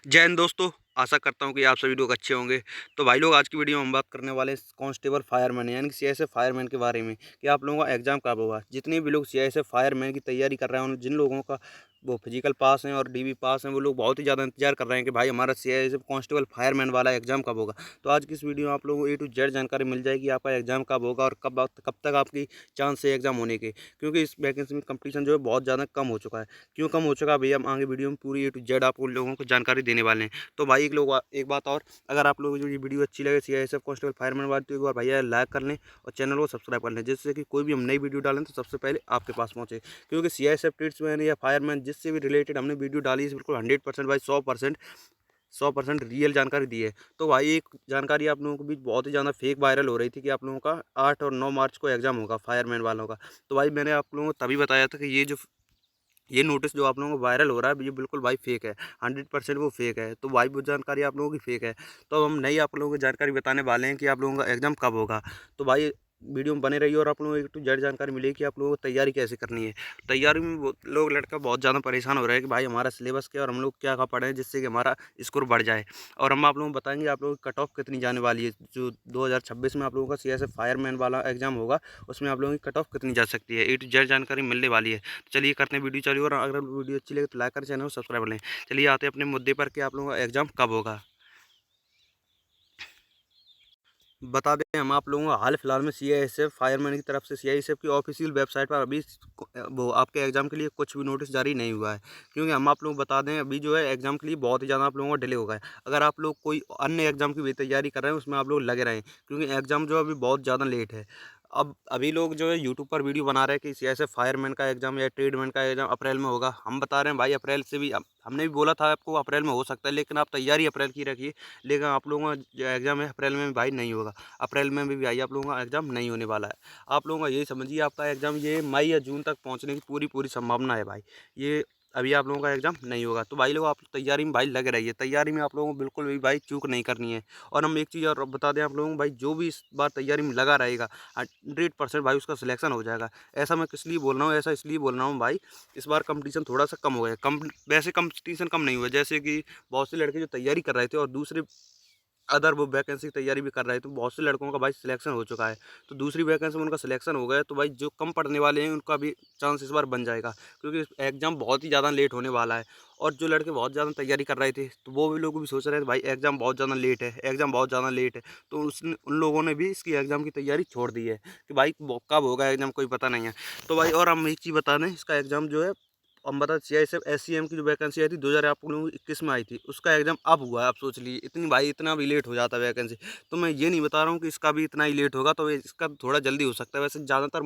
जय हिंद दोस्तों। आशा करता हूँ कि आप सभी लोग अच्छे होंगे। तो भाई लोग, आज की वीडियो में हम बात करने वाले हैं कांस्टेबल फायरमैन यानी कि सीआईएसएफ फायरमैन के बारे में कि आप लोगों का एग्जाम कब होगा। जितने भी लोग सीआईएसएफ फायरमैन की तैयारी कर रहे हैं, जिन लोगों का वो फिजिकल पास हैं और डीवी पास हैं, वो लोग बहुत ही ज़्यादा इंतजार कर रहे हैं कि भाई हमारा सीआईएसएफ कांस्टेबल फायरमैन वाला एग्जाम कब होगा। तो आज की इस वीडियो में आप लोगों को A to Z जानकारी मिल जाएगी आपका एग्जाम कब होगा और कब तक आपकी चांस है एग्जाम होने के, क्योंकि इस वैकेंसी में कंपटीशन जो है बहुत ज़्यादा कम हो चुका है। क्यों कम हो चुका है भैया, हम आगे वीडियो में पूरी A to Z आप उन लोगों को जानकारी देने वाले हैं। तो भाई एक बात और, अगर आप लोगों को ये वीडियो अच्छी लगे सीआईएसएफ कांस्टेबल फायरमैन वाली, तो एक बार भैया लाइक कर लें और चैनल को सब्सक्राइब कर लें, जिससे कि कोई भी हम नई वीडियो डालें तो सबसे पहले आपके पास पहुंचे। क्योंकि सीआईएसएफ ट्रेड्समैन या फायरमैन जिससे भी रिलेटेड हमने वीडियो डाली है, बिल्कुल 100% भाई 100% रियल जानकारी दी है। तो भाई एक जानकारी आप लोगों को भी बहुत ही ज़्यादा फेक वायरल हो रही थी कि आप लोगों का 8 और 9 मार्च को एग्जाम होगा फायरमैन वालों का। तो भाई मैंने आप लोगों को तभी बताया था कि ये नोटिस जो आप लोगों को वायरल हो रहा है, ये बिल्कुल भाई फेक है। 100% वो फेक है। तो भाई वो जानकारी आप लोगों की फेक है। तो अब हम नई आप लोगों को जानकारी बताने वाले हैं कि आप लोगों का एग्जाम कब होगा। तो भाई वीडियो में बने रहिए और आप लोगों को A to Z जानकारी मिलेगी कि आप लोगों को तैयारी कैसे करनी है। तैयारी में वो लोग लड़का बहुत ज़्यादा परेशान हो रहा है कि भाई हमारा सिलेबस क्या और हम लोग क्या क्या पढ़ें जिससे कि हमारा स्कोर बढ़ जाए। और हम आप लोगों को बताएंगे आप लोगों की कट ऑफ कितनी जाने वाली है। जो 2026 में आप लोगों का सीआईएसएफ फायरमैन वाला एग्जाम होगा, उसमें आप लोगों की कट ऑफ कितनी जा सकती है। A to Z जानकारी मिलने वाली है। चलिए करते हैं वीडियो चालू, और अगर वीडियो अच्छी लगे तो लाइक करें, चैनल को सब्सक्राइब कर लें। चलिए आते हैं अपने मुद्दे पर कि आप लोगों का एग्जाम कब होगा। बता दें हम आप लोगों को हाल फिलहाल में सीआईएसएफ फायरमैन की तरफ से सीआईएसएफ की ऑफिशियल वेबसाइट पर अभी वो आपके एग्जाम के लिए कुछ भी नोटिस जारी नहीं हुआ है। क्योंकि हम आप लोगों को बता दें, अभी जो है एग्जाम के लिए बहुत ही ज़्यादा आप लोगों का डिले हो गया है। अगर आप लोग कोई अन्य एग्जाम की भी तैयारी कर रहे हैं, उसमें आप लोग लगे रहें, क्योंकि एग्जाम जो है अभी बहुत ज़्यादा लेट है। अब अभी लोग जो है यूट्यूब पर वीडियो बना रहे हैं कि सीआईएसएफ फायरमैन का एग्जाम या ट्रेडमैन का एग्जाम अप्रैल में होगा। हम बता रहे हैं भाई अप्रैल से भी, हमने भी बोला था आपको अप्रैल में हो सकता है, लेकिन आप तैयारी अप्रैल की रखिए। लेकिन आप लोगों का जो एग्जाम है अप्रैल में भाई नहीं होगा। अप्रैल में भी भाई आप लोगों का एग्जाम नहीं होने वाला है। आप लोगों का यही समझिए, आपका एग्जाम ये मई या जून तक पहुंचने की पूरी पूरी संभावना है भाई। ये अभी आप लोगों का एग्जाम नहीं होगा। तो भाई लोग आप तैयारी में भाई लगे रहिए। तैयारी में आप लोगों को बिल्कुल भी भाई चूक नहीं करनी है। और हम एक चीज़ और बता दें आप लोगों को, भाई जो भी इस बार तैयारी में लगा रहेगा 100% भाई उसका सिलेक्शन हो जाएगा। ऐसा मैं किस लिए बोल रहा हूँ, ऐसा इसलिए बोल रहा हूँ भाई, इस बार कंपटीशन थोड़ा सा कम हो गया। कम वैसे कंपटीशन कम नहीं हुआ, जैसे कि बहुत से लड़के जो तैयारी कर रहे थे और दूसरे अदर वो वैकेंसी की तैयारी भी कर रहे हैं, तो बहुत से लड़कों का भाई सिलेक्शन हो चुका है। तो दूसरी वैकेंसी में उनका सिलेक्शन हो गया, तो भाई जो कम पढ़ने वाले हैं उनका भी चांस इस बार बन जाएगा, क्योंकि एग्ज़ाम बहुत ही ज़्यादा लेट होने वाला है। और जो लड़के बहुत ज़्यादा तैयारी कर रहे थे, तो वो भी लोग भी सोच रहे थे भाई एग्ज़ाम बहुत ज़्यादा लेट है, एग्ज़ाम बहुत ज़्यादा लेट है। तो उन लोगों ने भी इसकी एग्ज़ाम की तैयारी छोड़ दी है कि भाई कब होगा एग्ज़ाम कोई पता नहीं है। तो भाई और हम एक चीज़ बता दें, इसका एग्ज़ाम जो है, हम बता सीआईएसएफ एससीएम की जो वैकेंसी आई थी 2021 में आई थी, उसका एग्जाम अब हुआ है। आप सोच लीजिए, इतनी भाई इतना भी लेट हो जाता है वैकेंसी। तो मैं ये नहीं बता रहा हूँ कि इसका भी इतना ही लेट होगा, तो इसका थोड़ा जल्दी हो सकता है। वैसे ज़्यादातर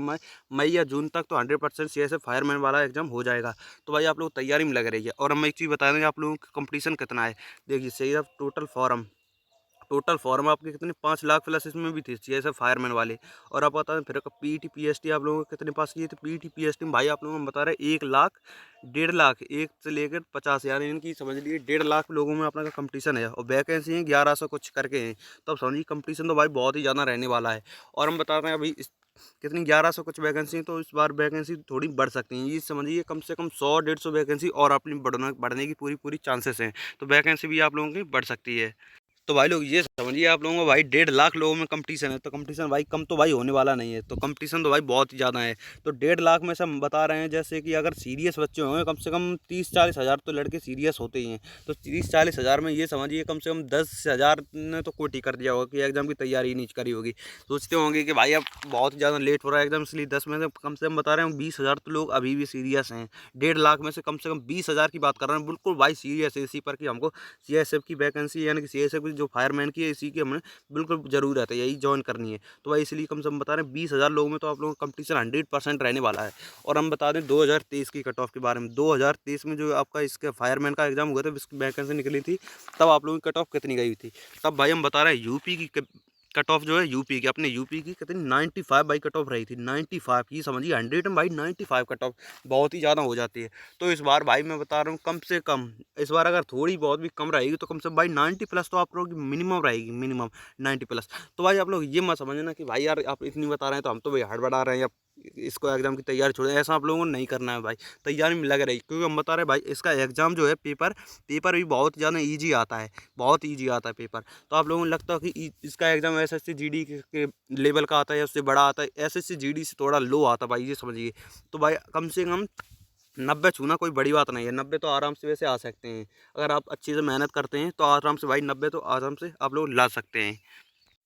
मई या जून तक तो 100% सीआईएसएफ फायरमैन वाला एग्जाम हो जाएगा। तो भाई आप लोग तैयारी में लगे रहिए। और हम एक चीज़ बता दें, आप लोगों का कंपटीशन कितना है। देखिए सीआईएसएफ टोटल फॉर्म आपके कितने 5 लाख प्लस इसमें भी थे सीएसएफ फायरमैन वाले। और आप बता दें फिर पीटी पीएसटी आप लोगों को कितने पास किए थे। पीटी पीएसटी में भाई आप लोगों को बता रहे 1 लाख 1.5 लाख, 1 से लेकर 50, यानी इनकी समझ लीजिए 1.5 लाख लोगों में अपना का कंपटीशन है, और वैकेंसी है 1100 कुछ करके हैं। तो अब समझिए कंपटीशन तो भाई बहुत ही ज़्यादा रहने वाला है। और हम बता रहे हैं अभी कितनी 1100 कुछ वैकेंसी है, तो इस बार वैकेंसी थोड़ी बढ़ सकती है। ये समझिए कम से कम 100-150 वैकेंसी और अपनी बढ़ने की पूरी पूरी चांसेस हैं। तो वैकेंसी भी आप लोगों की बढ़ सकती है। तो भाई लोग ये समझिए, आप लोगों को भाई 1.5 लाख लोगों में कंपटीशन है, तो कंपटीशन भाई कम तो भाई होने वाला नहीं है। तो कंपटीशन तो भाई बहुत ही ज़्यादा है। तो 1.5 लाख में से हम बता रहे हैं, जैसे कि अगर सीरियस बच्चे होंगे कम से कम 30-40 हज़ार तो लड़के सीरियस होते ही हैं। तो 30-40 हज़ार में ये समझिए कम से कम 10 हज़ार ने तो कोटी कर दिया होगा कि एग्जाम की तैयारी ही नहीं करी होगी। सोचते होंगे कि भाई अब बहुत ज़्यादा लेट हो रहा है एग्जाम, इसलिए 10 में से कम बता रहे हैं 20 हज़ार तो लोग अभी भी सीरियस हैं। 1.5 लाख में से कम 20 हज़ार की बात कर रहे हैं, बिल्कुल भाई सीरियस है इसी पर कि हमको सीएसएफ की वैकेंसी यानी कि सीएसएफ की जो फायरमैन की है, इसी की हमें बिल्कुल ज़रूरत है, यही ज्वाइन करनी है। तो भाई इसलिए कम से कम बता रहे हैं 20 हज़ार लोगों में तो आप लोगों का कंपटीशन 100% रहने वाला है। और हम बता दें 2023 की कट ऑफ के बारे में। 2023 में जो आपका इसका फायरमैन का एग्जाम हुआ था, इसकी वैकेंसी निकली थी, तब आप लोगों की कट ऑफ कितनी गई थी। तब भाई हम बता रहे हैं यूपी की कट ऑफ जो है, यूपी की अपने यूपी की कितनी 95 बाई कट ऑफ रही थी। 95 की समझिए, 100 में भाई 95 कट ऑफ बहुत ही ज़्यादा हो जाती है। तो इस बार भाई मैं बता रहा हूँ कम से कम इस बार अगर थोड़ी बहुत भी कम रहेगी तो कम से कम भाई 90 प्लस तो आप लोगों की मिनिमम रहेगी, मिनिमम 90 प्लस। तो भाई आप लोग ये मत समझना कि भाई यार आप इतनी बता रहे हैं तो हम तो भाई हड़बड़ा रहे हैं या इसको एग्ज़ाम की तैयारी छोड़ दें, ऐसा आप लोगों को नहीं करना है भाई। तैयारी में लगे रहिए, क्योंकि हम बता रहे हैं भाई इसका एग्ज़ाम जो है पेपर पेपर भी बहुत ज़्यादा ईज़ी आता है, बहुत ईज़ी आता है पेपर। तो आप लोगों को लगता है कि इसका एग्ज़ाम एसएससी जीडी के लेवल का आता है या उससे बड़ा आता है, एसएससी जीडी से थोड़ा लो आता है भाई, ये समझिए। तो भाई कम से कम 90 छूना कोई बड़ी बात नहीं है, 90 तो आराम से वैसे आ सकते हैं। अगर आप अच्छे से मेहनत करते हैं तो आराम से भाई 90 तो आराम से आप लोग ला सकते हैं।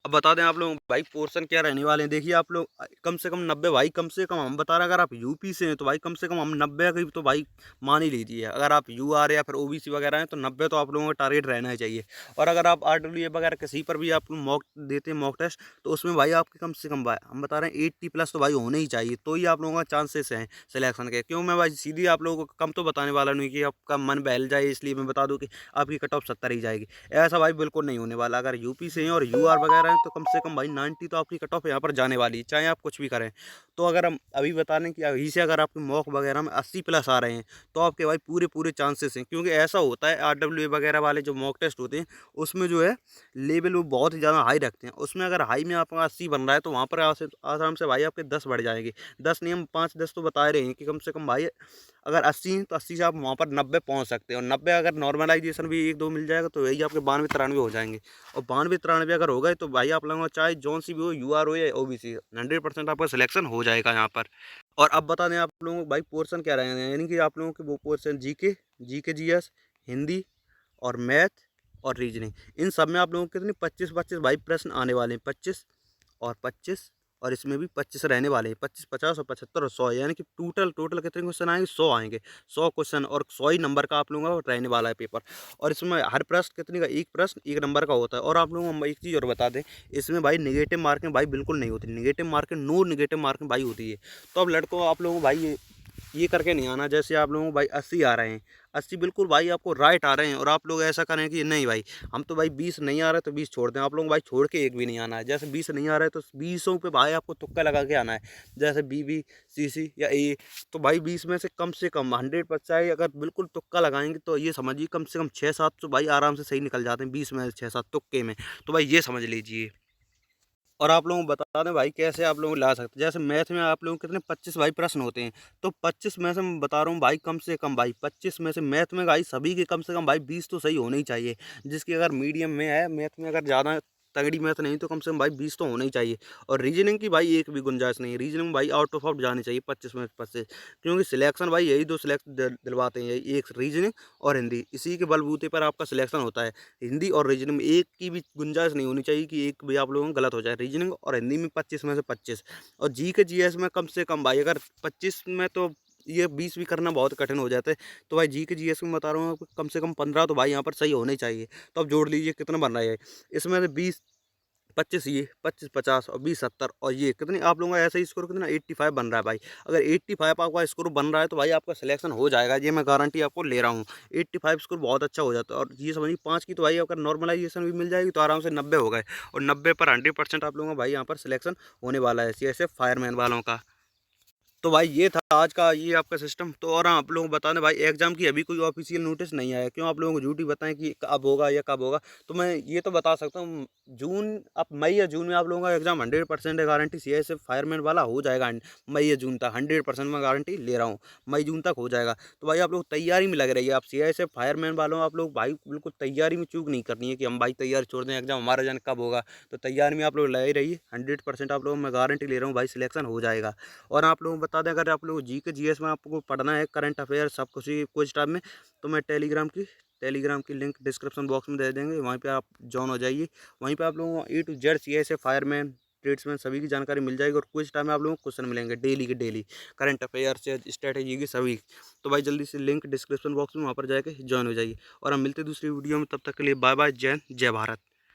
अब बता दें आप लोग भाई पोर्शन क्या रहने वाले हैं। देखिए आप लोग कम से कम 90 भाई, कम से कम हम बता रहे हैं, अगर आप यूपी से हैं तो भाई कम से कम हम 90 की तो भाई मान ही लीजिए। अगर आप यूआर या फिर ओबीसी वगैरह हैं तो 90 तो आप लोगों का टारगेट रहना ही चाहिए। और अगर आप आरडब्ल्यूए वगैरह किसी पर भी आप मॉक देते हैं, मॉक टेस्ट, तो उसमें भाई आपके कम से कम भाई हम बता रहे हैं 80+ तो भाई होने ही चाहिए, तो ही आप लोगों का चांसेस हैं सिलेक्शन के। क्यों मैं भाई सीधी आप लोगों को कम तो बताने वाला नहीं कि आपका मन बहल जाए, इसलिए मैं बता दूं कि आपकी कट ऑफ 70 ही जाएगी। ऐसा भाई बिल्कुल नहीं होने वाला। अगर यूपी से हैं और यूआर वगैरह हैं तो कम से कम भाई 90 तो आपकी कट ऑफ यहाँ पर जाने वाली है, चाहे आप कुछ भी करें। तो अगर हम अभी बता दें कि अभी से अगर आपके मॉक वगैरह में 80+ आ रहे हैं तो आपके भाई पूरे पूरे चांसेस हैं। क्योंकि ऐसा होता है आरडब्ल्यू वगैरह वाले जो मॉक टेस्ट होते हैं उसमें जो है लेवल वो बहुत ही ज़्यादा हाई रखते हैं। उसमें अगर हाई में आपका 80 बन रहा है तो वहाँ पर आराम से भाई आपके 10 बढ़ जाएंगे। 10 नहीं, हम 5-10 तो बता रहे हैं कि कम से कम भाई अगर 80 हैं तो 80 से आप वहाँ पर 90 पहुँच सकते हैं। और 90 अगर नॉर्मलाइजेशन भी 1-2 मिल जाएगा तो यही आपके 92-93 हो जाएंगे। और 92-93 अगर हो गए तो भाई आप लोगों को चाहे जौन सी भी हो, यूआर हो या ओबीसी, 100% आपका सिलेक्शन हो जाएगा यहाँ पर। और अब बता दें आप लोगों को भाई पोर्शन क्या रहेंगे, यानी कि आप लोगों के वो पोर्शन जीके जीएस, हिंदी और मैथ और रीजनिंग, इन सब में आप लोगों को कितने 25-25 भाई प्रश्न आने वाले हैं। 25 और इसमें भी 25 रहने वाले हैं। 25, 50 और 75 और 100, यानी कि टोटल टोटल कितने क्वेश्चन आएंगे, 100 आएंगे। 100 क्वेश्चन और 100 ही नंबर का आप लोगों का रहने वाला है पेपर। और इसमें हर प्रश्न कितने का, एक प्रश्न 1 नंबर का होता है। और आप लोगों को एक चीज़ और बता दें, इसमें भाई नेगेटिव मार्किंग भाई बिल्कुल नहीं होती। Negative marking, no negative marking भाई होती है। तो अब लड़कों आप लोगों को भाई ये करके नहीं आना। जैसे आप लोगों को भाई 80 आ रहे हैं, 80 बिल्कुल भाई आपको राइट आ रहे हैं, और आप लोग ऐसा करें कि नहीं भाई हम तो भाई 20 नहीं आ रहे तो 20 छोड़ दें। आप लोग भाई छोड़ के एक भी नहीं आना है। जैसे 20 नहीं आ रहा है तो 20 पे भाई आपको तुक्का लगा के आना है। जैसे बीबी, सीसी या ए, तो भाई 20 में से कम 100% अगर बिल्कुल तुक्का लगाएंगे तो ये समझिए कम से कम 6-7 तो भाई आराम से सही निकल जाते हैं 20 में से 6-7 तुक्के में। तो भाई ये समझ लीजिए। और आप लोगों को बता दें भाई कैसे आप लोग ला सकते हैं। जैसे मैथ में आप लोगों के कितने 25 भाई प्रश्न होते हैं, तो 25 में से मैं बता रहा हूँ भाई कम से कम भाई 25 में से मैथ में भाई सभी के कम से कम भाई 20 तो सही होने ही चाहिए। जिसकी अगर मीडियम में है मैथ में, अगर ज़्यादा तगड़ी मैथ नहीं तो कम से कम भाई 20 तो होना ही चाहिए। और रीजनिंग की भाई एक भी गुंजाइश नहीं है। रीजनिंग भाई आउट ऑफ जानी चाहिए 25 में से 25, क्योंकि सिलेक्शन भाई यही दो सिलेक्ट दिलवाते हैं, यही एक रीजनिंग और हिंदी, इसी के बलबूते पर आपका सिलेक्शन होता है। हिंदी और रीजनिंग में एक की भी गुंजाइश नहीं होनी चाहिए कि एक भी आप लोगों को गलत हो जाए। रीजनिंग और हिंदी में 25 में से 25, और जी के जीएस में कम से कम भाई अगर 25 में तो ये 20 भी करना बहुत कठिन हो जाता है। तो भाई जी के जीएस में बता रहा हूँ आपको कम से कम 15 तो भाई यहाँ पर सही होने चाहिए। तो अब जोड़ लीजिए कितना बन रहा है इसमें से 20, 25 ये, 25 50 और 20 70, और ये कितनी आप लोगों का ऐसा ही स्कोर कितना 85 बन रहा है भाई। अगर 85 आपका स्कोर बन रहा है तो भाई आपका सिलेक्शन हो जाएगा, ये मैं गारंटी आपको ले रहा हूँ। 85 स्कोर बहुत अच्छा हो जाता है। और ये समझिए 5 की तो भाई अगर नॉर्मलाइजेशन भी मिल जाएगी तो आराम से 90 हो गए, और 90 पर 100% आप लोगों का भाई यहाँ पर सिलेक्शन होने वाला है सीएसएफ फायरमैन वालों का। तो भाई ये था आज का ये आपका सिस्टम। तो और हाँ, आप लोगों को बताना भाई एग्जाम की अभी कोई ऑफिशियल नोटिस नहीं आया। क्यों आप लोगों को झूठी बताएं कि कब होगा या कब होगा। तो मैं ये तो बता सकता हूँ जून, अब मई या जून में आप लोगों का एग्जाम 100% है गारंटी सीआईएसएफ फायरमैन वाला हो जाएगा। मई या जून तक 100% मैं गारंटी ले रहा हूँ, मई जून तक हो जाएगा। तो भाई आप लोग तैयारी में लग रही है। आप सीआईएसएफ फायरमैन वालों आप लोग भाई बिल्कुल तैयारी में चूक नहीं करनी है कि हम भाई तैयारी छोड़ दें, एग्जाम हमारा जान कब होगा। तो तैयारी में आप लोग लगे रहिए। 100% आप लोगों को मैं गारंटी ले रहा हूँ भाई सिलेक्शन हो जाएगा। और आप लोगों को बता दें अगर आप लोग जी के जीएस में आपको पढ़ना है, करंट अफेयर सब कुछ ही कुछ टाइम में, तो मैं टेलीग्राम की लिंक डिस्क्रिप्शन बॉक्स में दे देंगे, वहीं पे आप जॉइन हो जाइए। वहीं पे आप लोगों को A to Z CISF fireman tradesman सभी की जानकारी मिल जाएगी। और कुछ टाइम में आप लोगों को क्वेश्चन मिलेंगे डेली के डेली, करंट अफेयर से स्ट्रैटेजी की सभी। तो भाई जल्दी से लिंक डिस्क्रिप्शन बॉक्स में वहाँ पर जाकर ज्वाइन हो जाइए। और हम मिलते हैं दूसरी वीडियो में, तब तक के लिए बाय बाय, जय हिंद, जय भारत।